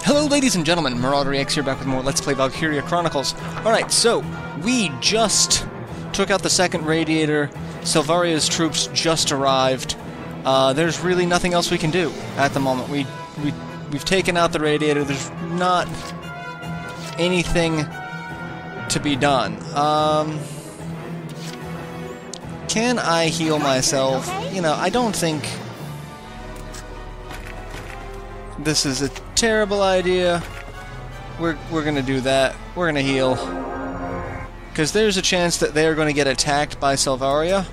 Hello ladies and gentlemen, MarauderEX here, back with more Let's Play Valkyria Chronicles. Alright, so, we just took out the second radiator, Salvaria's troops just arrived. There's really nothing else we can do at the moment. We've taken out the radiator, there's not anything to be done. Can I heal myself? You know, I don't think this is a terrible idea. We're gonna do that. We're gonna heal. Because there's a chance that they're gonna get attacked by Salvaria.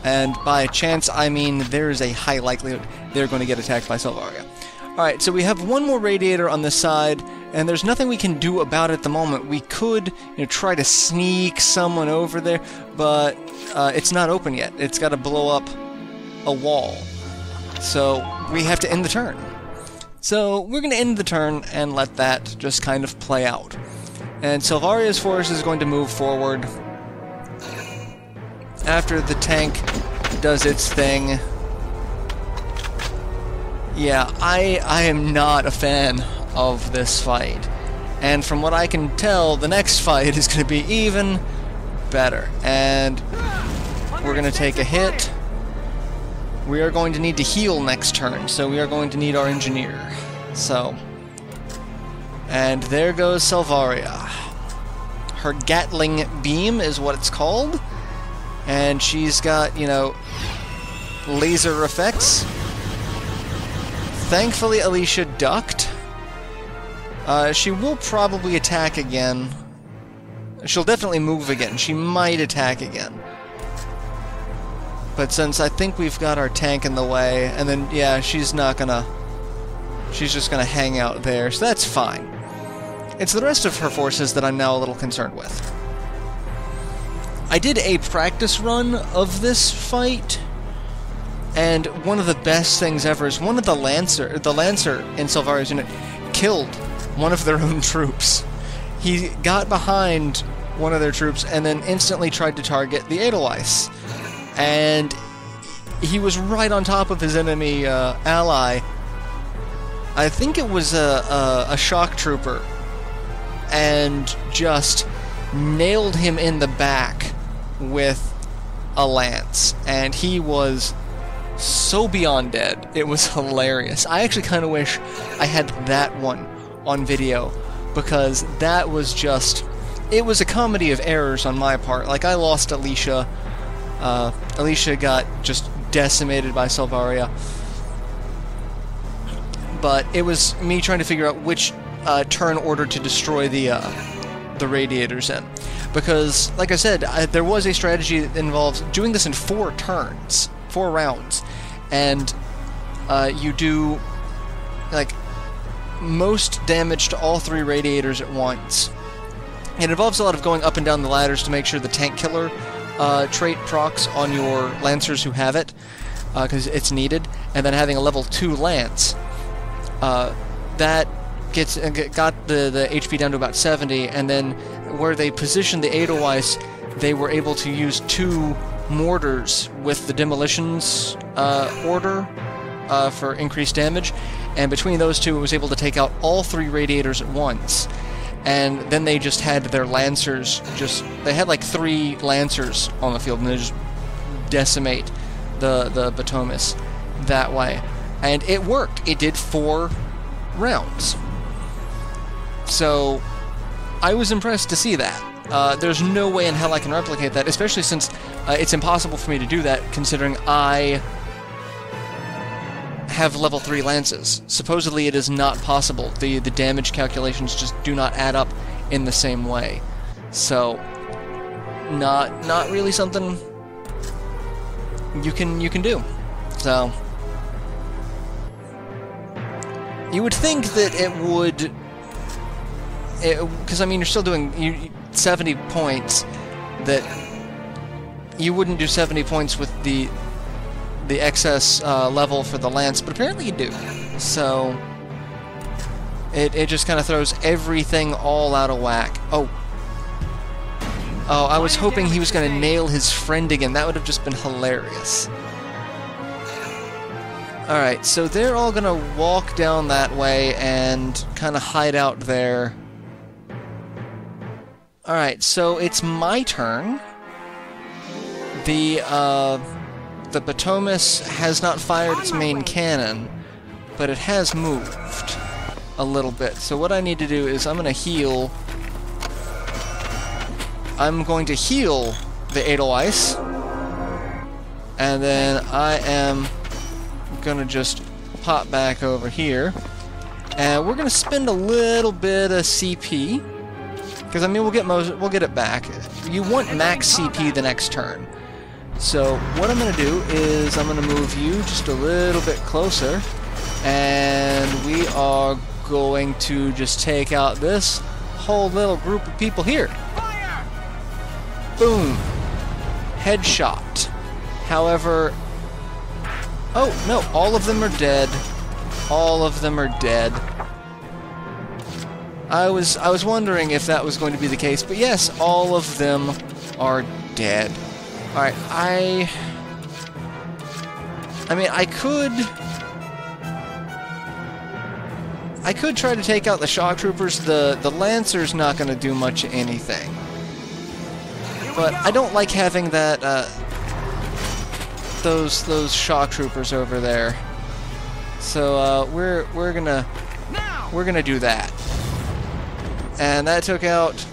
And by chance, I mean there is a high likelihood they're going to get attacked by Salvaria. Alright, so we have one more radiator on this side, and there's nothing we can do about it at the moment. We could, try to sneak someone over there, but it's not open yet. It's got to blow up a wall. So we have to end the turn. So we're going to end the turn and let that just kind of play out. And Salvaria's force is going to move forward after the tank does its thing. Yeah, I am not a fan of this fight. And from what I can tell, the next fight is going to be even better. And we're going to take a hit. We are going to need to heal next turn, so we are going to need our engineer. So, and there goes Salvaria. Her Gatling beam is what it's called. And she's got, laser effects. Thankfully, Alicia ducked. She will probably attack again. She'll definitely move again. She might attack again. But since I think we've got our tank in the way, and then, yeah, she's just gonna hang out there, so that's fine. It's the rest of her forces that I'm now a little concerned with. I did a practice run of this fight, and one of the best things ever is one of the Lancer in Salvaria's unit killed one of their own troops. He got behind one of their troops and then instantly tried to target the Edelweiss. And he was right on top of his enemy ally. I think it was a shock trooper, and just nailed him in the back with a lance. And he was so beyond dead. It was hilarious. I actually kind of wish I had that one on video, because that was just... It was a comedy of errors on my part. Like, I lost Alicia. Alicia got just decimated by Salvaria. But it was me trying to figure out which turn order to destroy the radiators in. Because, like I said, there was a strategy that involves doing this in 4 turns. 4 rounds. And you do, most damage to all 3 radiators at once. It involves a lot of going up and down the ladders to make sure the tank killer trait procs on your lancers who have it, because it's needed, and then having a level 2 lance. That got the HP down to about 70, and then where they positioned the Edelweiss, they were able to use 2 mortars with the demolitions order for increased damage, and between those 2 it was able to take out all 3 radiators at once. And then they just had their lancers they had like 3 lancers on the field, and they just decimate the Batomis that way. And it worked. It did 4 rounds. So I was impressed to see that. There's no way in hell I can replicate that, especially since it's impossible for me to do that, considering I have level 3 lances. Supposedly it is not possible. The damage calculations just do not add up in the same way. So, not really something you can do. So, you would think that it would, because I mean you're still doing 70 points, that you wouldn't do 70 points with the excess level for the lance, but apparently you do. So it just kind of throws everything all out of whack. Oh, I was hoping he was going to nail his friend again. That would have just been hilarious. Alright, so they're all gonna walk down that way and kind of hide out there. Alright, so it's my turn. The Potomac has not fired its main cannon, but it has moved a little bit. So what I need to do is I'm gonna heal. I'm going to heal the Edelweiss, and then I am gonna just pop back over here, and we're gonna spend a little bit of CP, because I mean we'll get it back. You want max CP the next turn. So what I'm gonna do is I'm gonna move you just a little bit closer, and we are going to just take out this whole little group of people here. Fire! Boom. Headshot. However, oh no, all of them are dead. All of them are dead. I was wondering if that was going to be the case, but yes, all of them are dead. Alright, I mean, I could try to take out the shock troopers. The Lancer's not going to do much of anything. But I don't like having that those shock troopers over there. So we're gonna do that. And that took out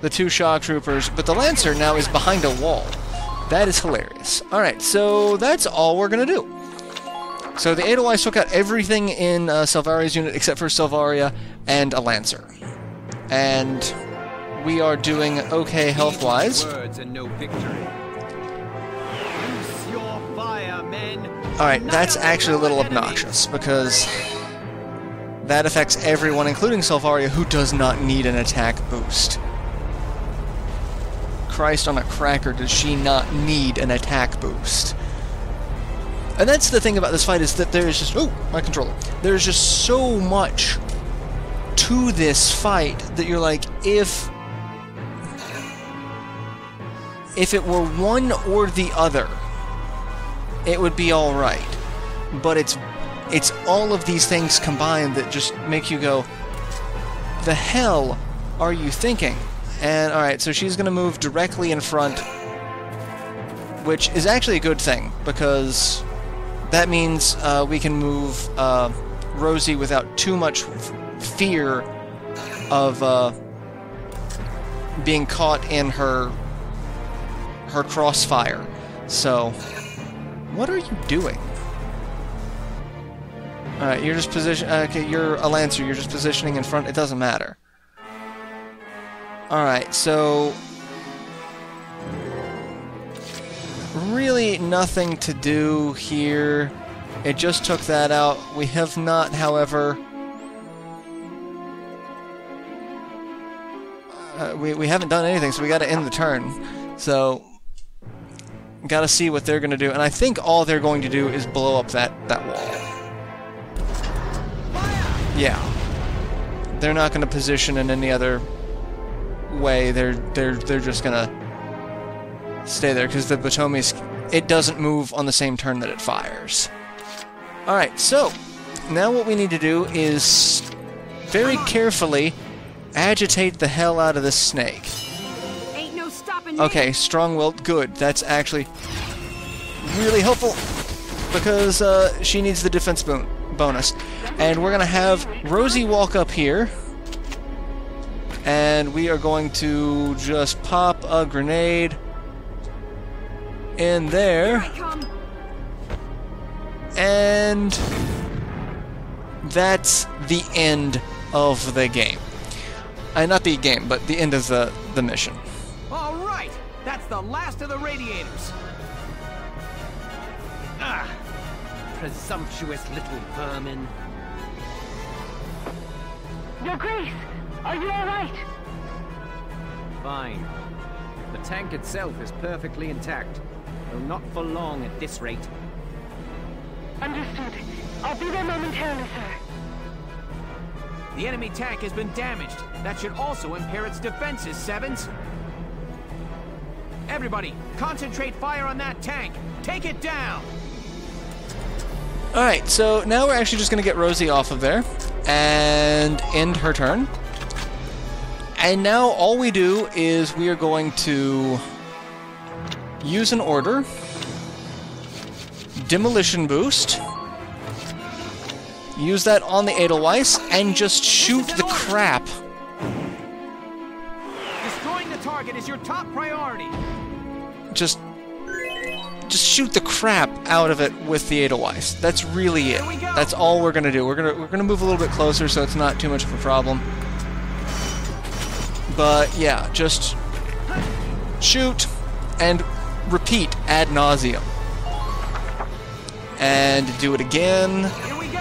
the 2 shock troopers, but the Lancer now is behind a wall. That is hilarious. Alright, so that's all we're gonna do. So the Edelweiss took out everything in Salvaria's unit except for Salvaria and a Lancer. And we are doing okay health-wise. Alright, that's actually a little obnoxious, because that affects everyone, including Salvaria, who does not need an attack boost. Christ on a cracker, does she not need an attack boost? And that's the thing about this fight, is that there is just... Oh, my controller. There's just so much to this fight that you're like, if it were one or the other, it would be alright. But it's all of these things combined that just make you go, the hell are you thinking? And alright, so she's going to move directly in front, which is actually a good thing, because that means we can move Rosie without too much fear of being caught in her crossfire. So, what are you doing? Alright, you're just okay, you're a Lancer, you're just positioning in front, it doesn't matter. Alright, so... really nothing to do here. It just took that out. We have not, however... we haven't done anything, so we gotta end the turn. So... gotta see what they're gonna do, and I think all they're going to do is blow up that wall. Yeah. They're not gonna position in any other way. They're just gonna stay there, because the Potomac, it doesn't move on the same turn that it fires. Alright, so now what we need to do is very carefully agitate the hell out of this snake. Ain't no stopping me. Okay, strong-willed, good. That's actually really helpful, because she needs the defense bonus. And we're gonna have Rosie walk up here, and we are going to just pop a grenade in there, and that's the end of the game. Not the game, but the end of the mission. All right, that's the last of the radiators. Ah, presumptuous little vermin. Your Grace, are you all right? Fine. The tank itself is perfectly intact, though not for long at this rate. Understood. I'll be there momentarily, sir. The enemy tank has been damaged. That should also impair its defenses, Sevens. Everybody, concentrate fire on that tank. Take it down! Alright, so now we're actually just going to get Rosie off of there and end her turn. And now all we do is we are going to use an order, demolition boost, use that on the Edelweiss, and just shoot the crap. Destroying the target is your top priority. Just shoot the crap out of it with the Edelweiss. That's really it. That's all we're gonna do. We're gonna move a little bit closer so it's not too much of a problem. But yeah, just shoot and repeat ad nauseum. And do it again.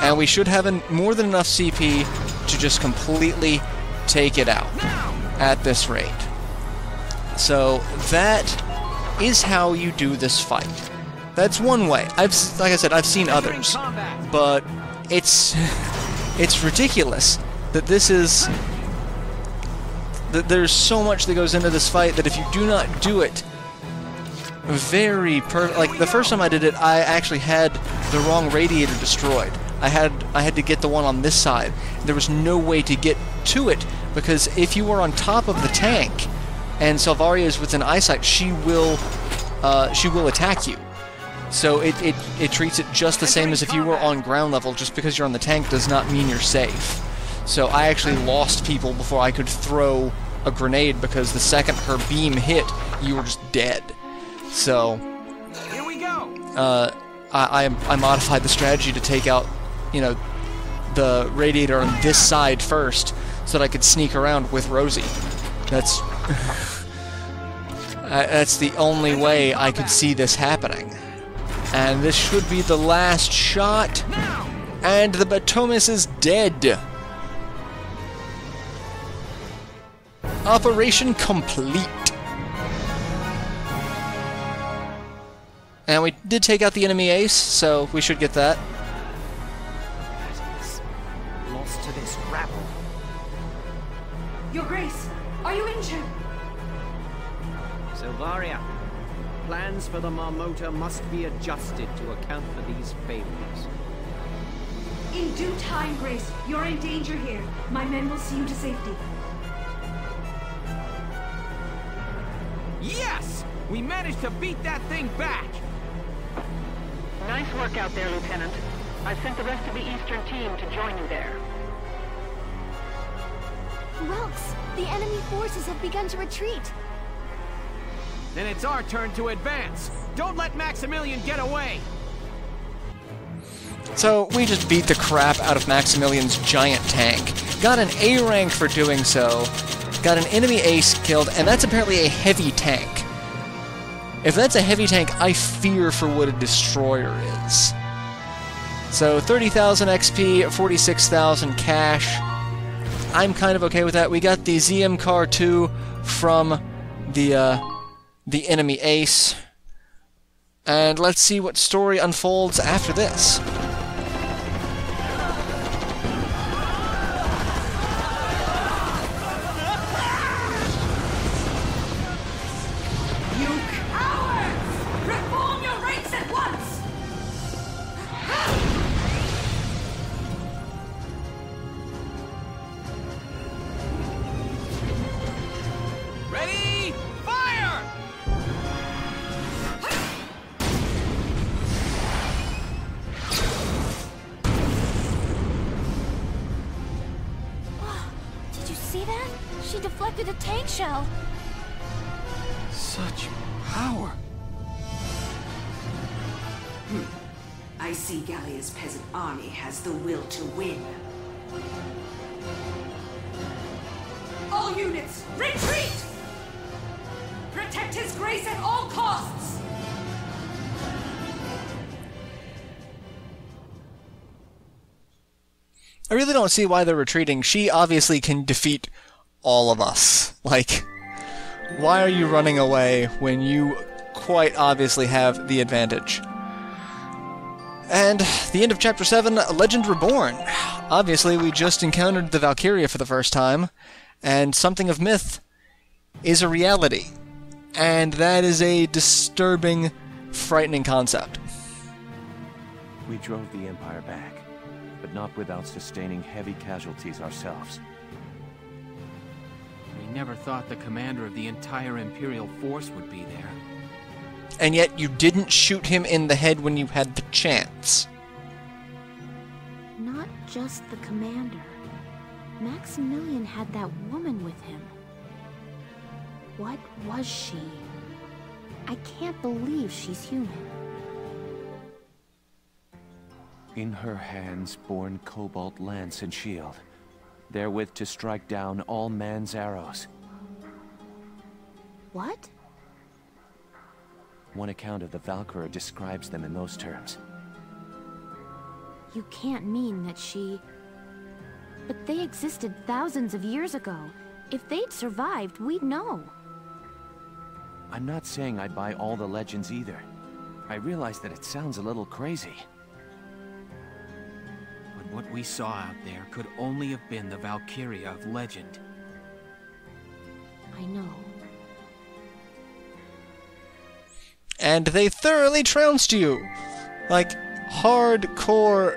And we should have more than enough CP to just completely take it out at this rate. So that is how you do this fight. That's one way. Like I said, I've seen others, but it's ridiculous that there's so much that goes into this fight that if you do not do it like the first time I did it, I actually had the wrong radiator destroyed. I had to get the one on this side. There was no way to get to it because if you were on top of the tank and Salvaria is within eyesight, she will attack you. So it treats it just the same as if you were on ground level. Just because you're on the tank does not mean you're safe. So I actually lost people before I could throw a grenade because the second her beam hit, you were just dead. So here we go. I modified the strategy to take out, you know, the radiator on this side first, so that I could sneak around with Rosie. That's that's the only way I could see this happening. And this should be the last shot. And the Batomus is dead. Operation complete. And we did take out the enemy ace, so we should get that. Lost to this rabble. Your Grace, are you injured? Silvaria, plans for the Marmota must be adjusted to account for these failures. In due time, Grace. You're in danger here. My men will see you to safety. Yes! We managed to beat that thing back! Nice work out there, Lieutenant. I've sent the rest of the Eastern team to join you there. Welks, the enemy forces have begun to retreat. Then it's our turn to advance. Don't let Maximilian get away! So we just beat the crap out of Maximilian's giant tank. Got an A rank for doing so. Got an enemy ace killed, and that's apparently a heavy tank. If that's a heavy tank, I fear for what a destroyer is. So 30,000 XP, 46,000 cash. I'm kind of okay with that. We got the ZM Car 2 from the enemy ace. And let's see what story unfolds after this. See that? She deflected a tank shell. Such power. I see Gallia's peasant army has the will to win. All units, retreat! Protect His Grace at all costs! I really don't see why they're retreating. She obviously can defeat all of us. Like, why are you running away when you quite obviously have the advantage? And the end of Chapter 7, Legend Reborn. Obviously, we just encountered the Valkyria for the first time, and something of myth is a reality. And that is a disturbing, frightening concept. We drove the Empire back, but not without sustaining heavy casualties ourselves. We never thought the commander of the entire Imperial force would be there. And yet you didn't shoot him in the head when you had the chance. Not just the commander. Maximilian had that woman with him. What was she? I can't believe she's human. In her hands borne cobalt lance and shield, therewith to strike down all man's arrows. What? One account of the Valkyria describes them in those terms. You can't mean that she... But they existed thousands of years ago. If they'd survived, we'd know. I'm not saying I buy all the legends either. I realize that it sounds a little crazy. But what we saw out there could only have been the Valkyria of legend. I know. And they thoroughly trounced you. Like, hardcore.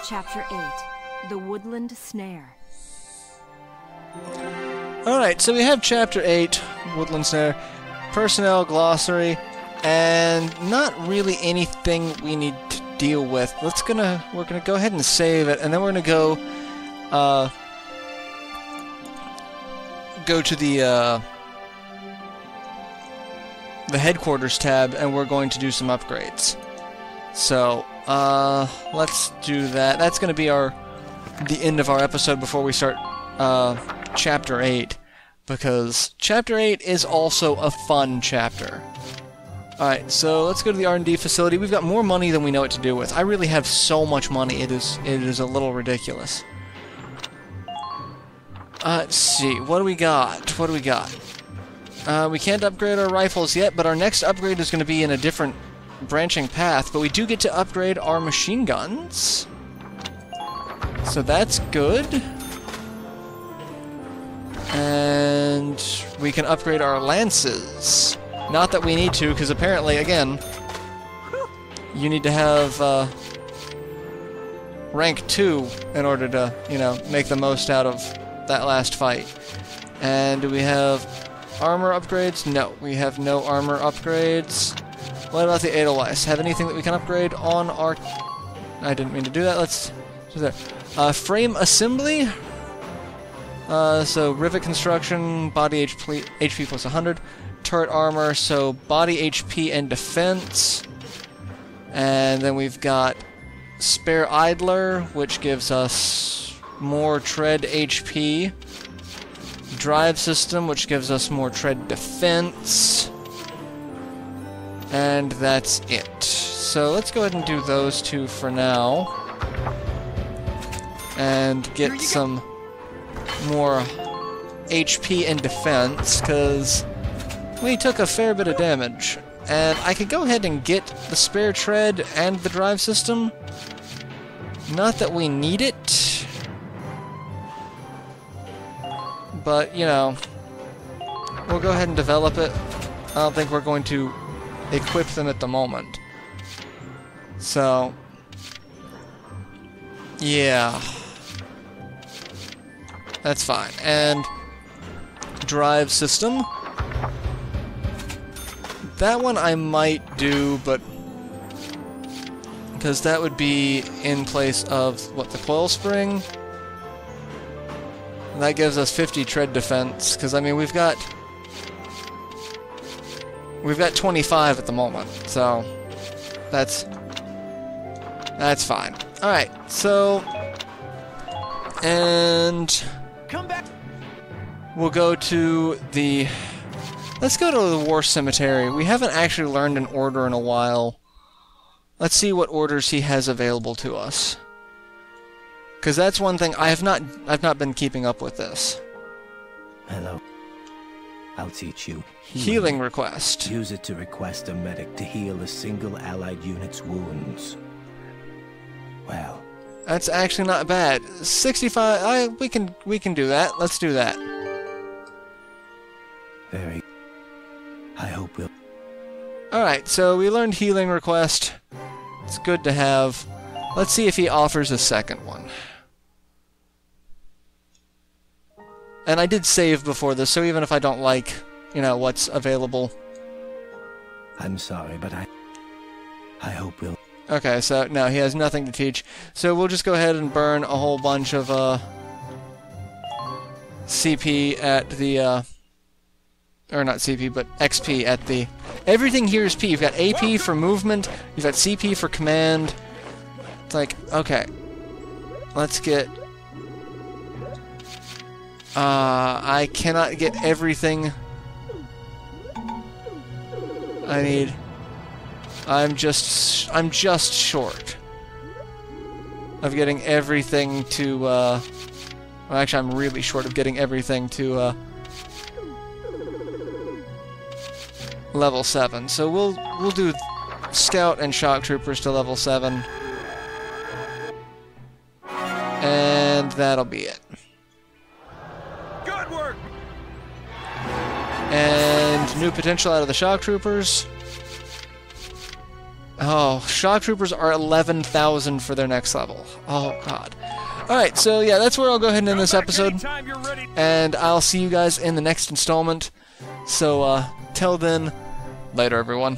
Chapter 8. The Woodland Snare. Alright, so we have Chapter 8, Woodland Snare, Personnel Glossary, and not really anything we need to deal with. We're gonna go ahead and save it, and then we're gonna go to the headquarters tab, and we're going to do some upgrades. So, let's do that. That's gonna be the end of our episode before we start Chapter 8, because Chapter 8 is also a fun chapter. Alright, so let's go to the R&D facility. We've got more money than we know what to do with. I really have so much money, it is a little ridiculous. Let's see, what do we got? We can't upgrade our rifles yet, but our next upgrade is going to be in a different branching path, but we do get to upgrade our machine guns. So that's good. And we can upgrade our lances. Not that we need to, because apparently, again, you need to have rank 2 in order to, make the most out of that last fight. And do we have armor upgrades? No, we have no armor upgrades. What about the Edelweiss? Have anything that we can upgrade on our... I didn't mean to do that. Let's do that. Frame assembly. So rivet construction, body HP plus 100, turret armor, so body HP and defense. And then we've got spare idler, which gives us more tread HP. Drive system, which gives us more tread defense. And that's it. So let's go ahead and do those two for now. And get some more HP and defense, because we took a fair bit of damage. And I could go ahead and get the spare tread and the drive system. Not that we need it, but, we'll go ahead and develop it. I don't think we're going to equip them at the moment. So, yeah. That's fine. And drive system. That one I might do, but because that would be in place of, the coil spring? And that gives us 50 tread defense, because, we've got 25 at the moment, so that's fine. Alright, so, and Come back. we'll go to the... Let's go to the War Cemetery. We haven't actually learned an order in a while. Let's see what orders he has available to us. Because that's one thing I've not been keeping up with this. Hello. I'll teach you. Healing request. Use it to request a medic to heal a single allied unit's wounds. Well, That's actually not bad. 65. We can do that. Let's do that. very. I hope we'll. Alright, so we learned healing request. It's good to have. Let's see if he offers a second one. And I did save before this, so even if I don't like, you know, what's available. I'm sorry, but I hope we'll... Okay, so no, he has nothing to teach. So we'll just go ahead and burn a whole bunch of CP at the or not CP, but XP at the... Everything here is P. You've got AP for movement, you've got CP for command. It's like, okay. Let's get... I cannot get everything I need. I'm just short of getting everything to, well, actually, I'm really short of getting everything to, level 7. So we'll do Scout and Shock Troopers to level 7. And that'll be it. Good work! And new potential out of the Shock Troopers. Oh, Shock Troopers are 11,000 for their next level. Oh, God. Alright, so yeah, that's where I'll go ahead and end this episode. And I'll see you guys in the next installment. So, till then, later, everyone.